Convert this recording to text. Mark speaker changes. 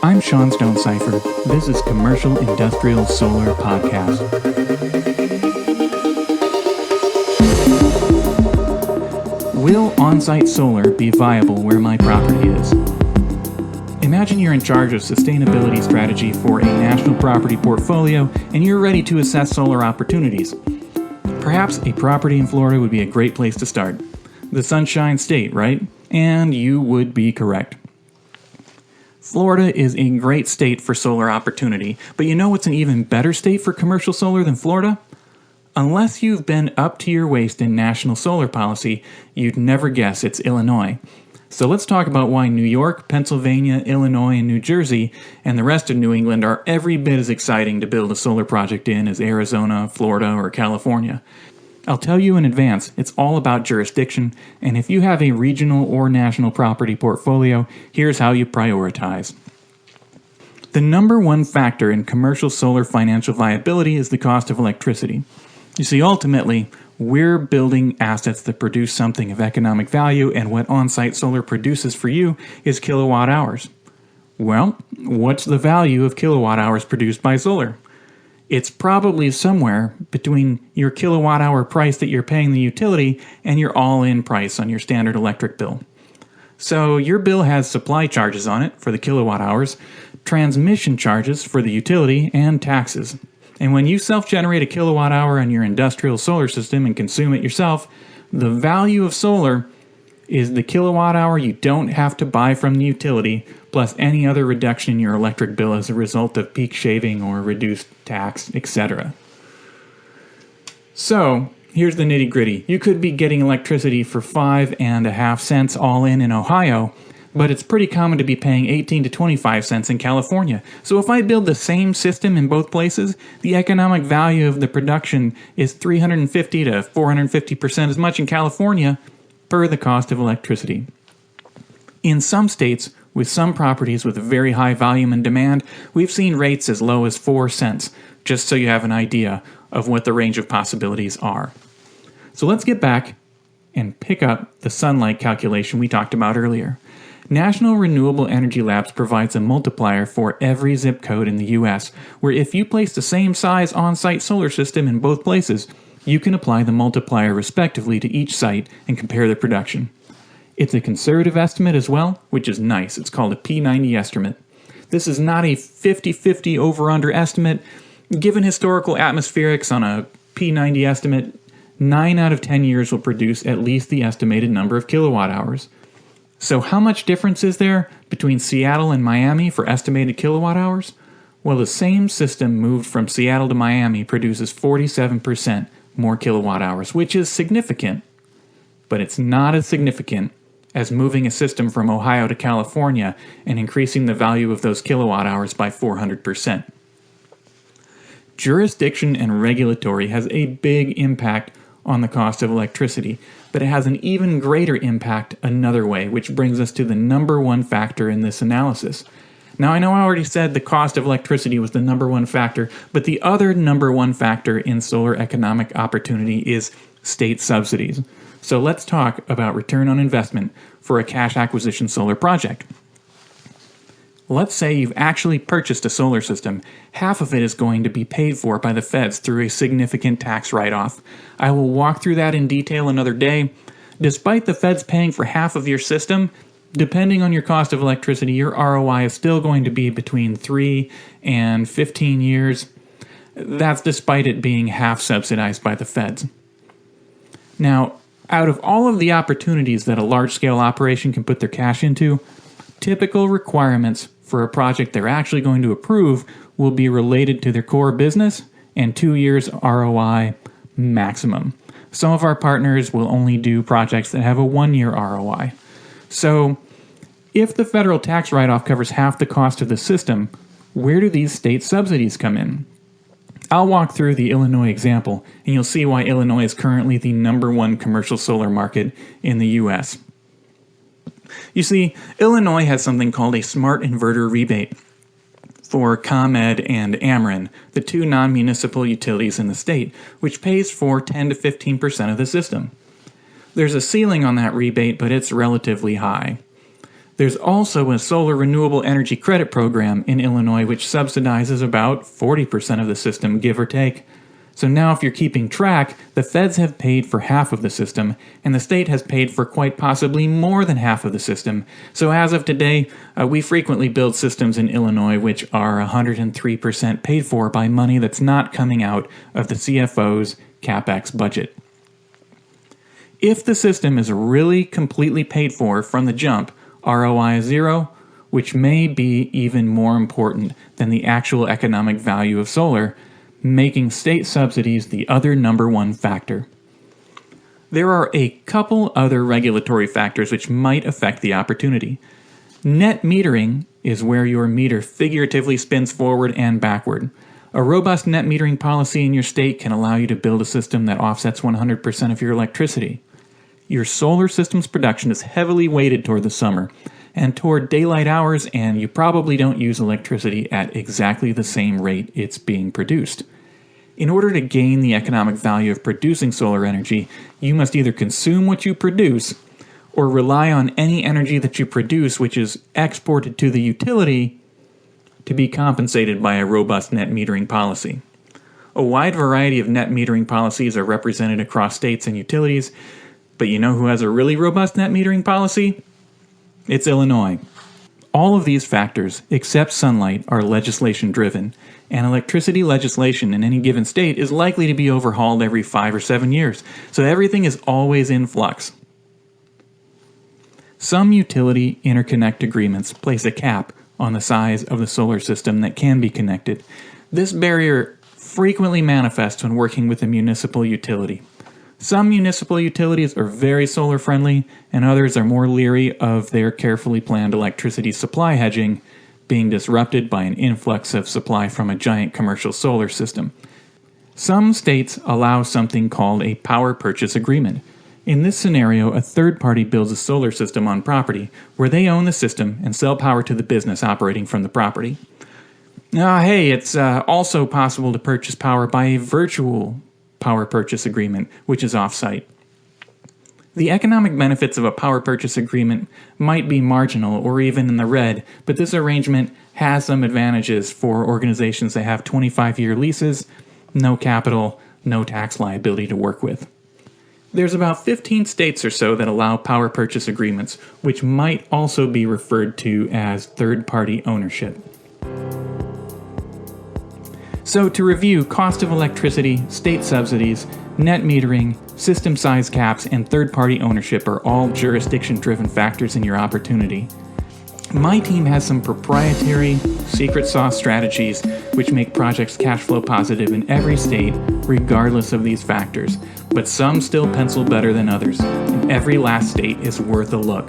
Speaker 1: I'm sstonesifer. This is Commercial Industrial Solar Podcast. Will on-site solar be viable where my property is? Imagine you're in charge of sustainability strategy for a national property portfolio and you're ready to assess solar opportunities. Perhaps a property in Florida would be a great place to start. The Sunshine State, right? And you would be correct. Florida is a great state for solar opportunity, but you know what's an even better state for commercial solar than Florida? Unless you've been up to your waist in national solar policy, you'd never guess it's Illinois. So let's talk about why New York, Pennsylvania, Illinois, and New Jersey, and the rest of New England are every bit as exciting to build a solar project in as Arizona, Florida, or California. I'll tell you in advance, it's all about jurisdiction, and if you have a regional or national property portfolio, here's how you prioritize. The number one factor in commercial solar financial viability is the cost of electricity. You see, ultimately, we're building assets that produce something of economic value, and what on-site solar produces for you is kilowatt hours. Well, what's the value of kilowatt hours produced by solar? It's probably somewhere between your kilowatt hour price that you're paying the utility and your all-in price on your standard electric bill. So your bill has supply charges on it for the kilowatt hours, transmission charges for the utility, and taxes. And when you self-generate a kilowatt hour on your industrial solar system and consume it yourself, the value of solar is the kilowatt hour you don't have to buy from the utility, plus any other reduction in your electric bill as a result of peak shaving or reduced tax, etc. So, here's the nitty-gritty. You could be getting electricity for 5.5 cents all in Ohio, but it's pretty common to be paying 18 to 25 cents in California. So if I build the same system in both places, the economic value of the production is 350 to 450% as much in California per the cost of electricity. In some states, with some properties with very high volume and demand, we've seen rates as low as 4 cents, just so you have an idea of what the range of possibilities are. So let's get back and pick up the sunlight calculation we talked about earlier. National Renewable Energy Labs provides a multiplier for every zip code in the U.S., where if you place the same size on-site solar system in both places, you can apply the multiplier respectively to each site and compare the production. It's a conservative estimate as well, which is nice. It's called a P90 estimate. This is not a 50-50 over-under estimate. Given historical atmospherics on a P90 estimate, 9 out of 10 years will produce at least the estimated number of kilowatt hours. So how much difference is there between Seattle and Miami for estimated kilowatt hours? Well, the same system moved from Seattle to Miami produces 47% more kilowatt hours, which is significant. But it's not as significant as moving a system from Ohio to California and increasing the value of those kilowatt hours by 400%. Jurisdiction and regulatory has a big impact on the cost of electricity, but it has an even greater impact another way, which brings us to the number one factor in this analysis. Now, I know I already said the cost of electricity was the number one factor, but the other number one factor in solar economic opportunity is state subsidies. So let's talk about return on investment for a cash acquisition solar project. Let's say you've actually purchased a solar system. Half of it is going to be paid for by the feds through a significant tax write-off. I will walk through that in detail another day. Despite the feds paying for half of your system, depending on your cost of electricity, your ROI is still going to be between 3 and 15 years. That's despite it being half subsidized by the feds. Now, out of all of the opportunities that a large-scale operation can put their cash into, typical requirements for a project they're actually going to approve will be related to their core business and 2 years ROI maximum. Some of our partners will only do projects that have a 1-year ROI. So, if the federal tax write-off covers half the cost of the system, where do these state subsidies come in? I'll walk through the Illinois example, and you'll see why Illinois is currently the number one commercial solar market in the U.S. You see, Illinois has something called a smart inverter rebate for ComEd and Ameren, the two non-municipal utilities in the state, which pays for 10 to 15% of the system. There's a ceiling on that rebate, but it's relatively high. There's also a solar renewable energy credit program in Illinois which subsidizes about 40% of the system, give or take. So now if you're keeping track, the feds have paid for half of the system, and the state has paid for quite possibly more than half of the system. So as of today, we frequently build systems in Illinois which are 103% paid for by money that's not coming out of the CFO's CapEx budget. If the system is really completely paid for from the jump, ROI is zero, which may be even more important than the actual economic value of solar, making state subsidies the other number one factor. There are a couple other regulatory factors which might affect the opportunity. Net metering is where your meter figuratively spins forward and backward. A robust net metering policy in your state can allow you to build a system that offsets 100% of your electricity. Your solar system's production is heavily weighted toward the summer and toward daylight hours, and you probably don't use electricity at exactly the same rate it's being produced. In order to gain the economic value of producing solar energy, you must either consume what you produce or rely on any energy that you produce which is exported to the utility to be compensated by a robust net metering policy. A wide variety of net metering policies are represented across states and utilities, but you know who has a really robust net metering policy? It's Illinois. All of these factors, except sunlight, are legislation-driven, and electricity legislation in any given state is likely to be overhauled every 5 or 7 years, so everything is always in flux. Some utility interconnect agreements place a cap on the size of the solar system that can be connected. This barrier frequently manifests when working with a municipal utility. Some municipal utilities are very solar friendly, and others are more leery of their carefully planned electricity supply hedging being disrupted by an influx of supply from a giant commercial solar system. Some states allow something called a power purchase agreement. In this scenario, a third party builds a solar system on property where they own the system and sell power to the business operating from the property. It's also possible to purchase power by a virtual power purchase agreement, which is off-site. The economic benefits of a power purchase agreement might be marginal or even in the red, but this arrangement has some advantages for organizations that have 25-year leases, no capital, no tax liability to work with. There's about 15 states or so that allow power purchase agreements, which might also be referred to as third-party ownership. So to review, cost of electricity, state subsidies, net metering, system size caps, and third-party ownership are all jurisdiction-driven factors in your opportunity. My team has some proprietary secret sauce strategies which make projects cash flow positive in every state regardless of these factors, but some still pencil better than others, and every last state is worth a look.